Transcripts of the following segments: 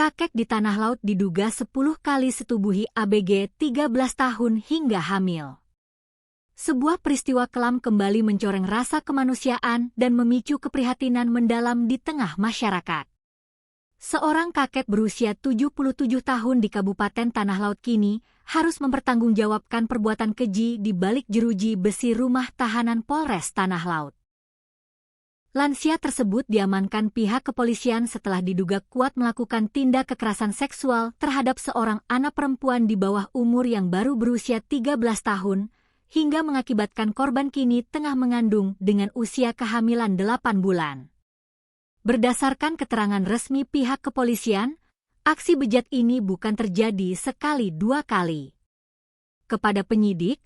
Kakek di tanah laut diduga 10 kali setubuhi ABG 13 tahun hingga hamil. Sebuah peristiwa kelam kembali mencoreng rasa kemanusiaan dan memicu keprihatinan mendalam di tengah masyarakat. Seorang kakek berusia 77 tahun di Kabupaten Tanah Laut kini harus mempertanggungjawabkan perbuatan keji di balik jeruji besi rumah tahanan Polres Tanah Laut. Lansia tersebut diamankan pihak kepolisian setelah diduga kuat melakukan tindak kekerasan seksual terhadap seorang anak perempuan di bawah umur yang baru berusia 13 tahun, hingga mengakibatkan korban kini tengah mengandung dengan usia kehamilan 8 bulan. Berdasarkan keterangan resmi pihak kepolisian, aksi bejat ini bukan terjadi sekali dua kali. Kepada penyidik,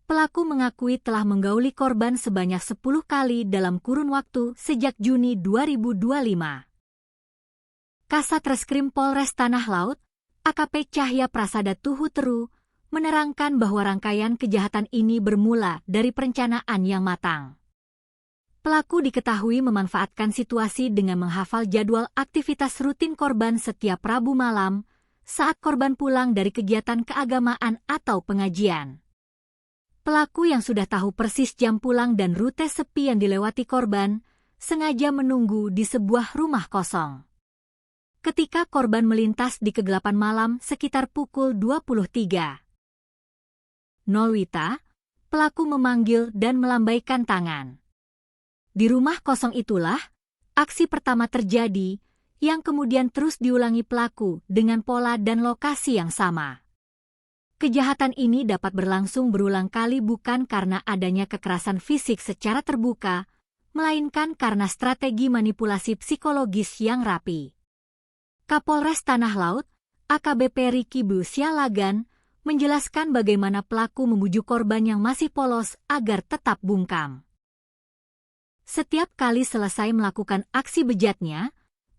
pelaku mengakui telah menggauli korban sebanyak 10 kali dalam kurun waktu sejak Juni 2025. Kasat Reskrim Polres Tanah Laut, AKP Cahya Prasada Tuhuteru, menerangkan bahwa rangkaian kejahatan ini bermula dari perencanaan yang matang. Pelaku diketahui memanfaatkan situasi dengan menghafal jadwal aktivitas rutin korban setiap Rabu malam saat korban pulang dari kegiatan keagamaan atau pengajian. Pelaku yang sudah tahu persis jam pulang dan rute sepi yang dilewati korban, sengaja menunggu di sebuah rumah kosong. Ketika korban melintas di kegelapan malam sekitar pukul 23.00 WITA, pelaku memanggil dan melambaikan tangan. Di rumah kosong itulah, aksi pertama terjadi, yang kemudian terus diulangi pelaku dengan pola dan lokasi yang sama. Kejahatan ini dapat berlangsung berulang kali bukan karena adanya kekerasan fisik secara terbuka, melainkan karena strategi manipulasi psikologis yang rapi. Kapolres Tanah Laut, AKBP Riki Busialagan, menjelaskan bagaimana pelaku membujuk korban yang masih polos agar tetap bungkam. Setiap kali selesai melakukan aksi bejatnya,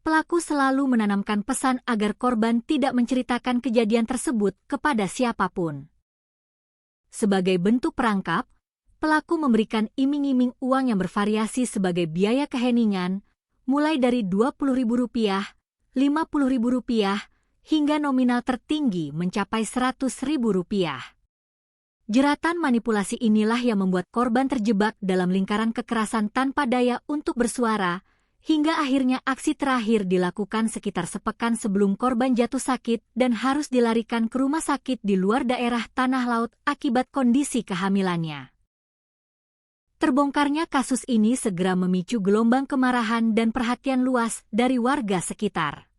pelaku selalu menanamkan pesan agar korban tidak menceritakan kejadian tersebut kepada siapapun. Sebagai bentuk perangkap, pelaku memberikan iming-iming uang yang bervariasi sebagai biaya keheningan, mulai dari Rp20.000, Rp50.000, hingga nominal tertinggi mencapai Rp100.000. Jeratan manipulasi inilah yang membuat korban terjebak dalam lingkaran kekerasan tanpa daya untuk bersuara, hingga akhirnya aksi terakhir dilakukan sekitar sepekan sebelum korban jatuh sakit dan harus dilarikan ke rumah sakit di luar daerah Tanah Laut akibat kondisi kehamilannya. Terbongkarnya kasus ini segera memicu gelombang kemarahan dan perhatian luas dari warga sekitar.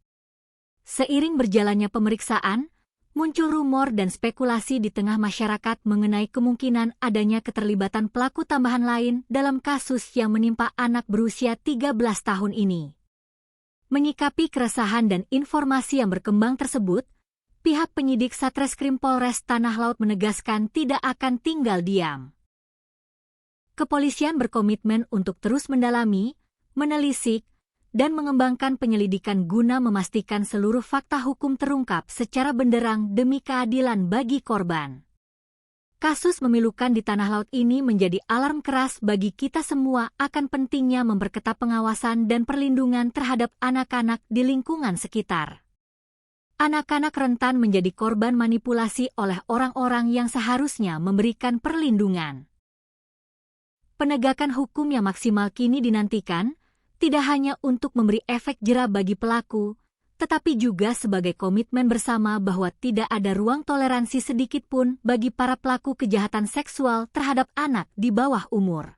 Seiring berjalannya pemeriksaan, muncul rumor dan spekulasi di tengah masyarakat mengenai kemungkinan adanya keterlibatan pelaku tambahan lain dalam kasus yang menimpa anak berusia 13 tahun ini. Menyikapi keresahan dan informasi yang berkembang tersebut, pihak penyidik Satreskrim Polres Tanah Laut menegaskan tidak akan tinggal diam. Kepolisian berkomitmen untuk terus mendalami, menelisik, dan mengembangkan penyelidikan guna memastikan seluruh fakta hukum terungkap secara benderang demi keadilan bagi korban. Kasus memilukan di Tanah Laut ini menjadi alarm keras bagi kita semua akan pentingnya memperketat pengawasan dan perlindungan terhadap anak-anak di lingkungan sekitar. Anak-anak rentan menjadi korban manipulasi oleh orang-orang yang seharusnya memberikan perlindungan. Penegakan hukum yang maksimal kini dinantikan, tidak hanya untuk memberi efek jera bagi pelaku, tetapi juga sebagai komitmen bersama bahwa tidak ada ruang toleransi sedikit pun bagi para pelaku kejahatan seksual terhadap anak di bawah umur.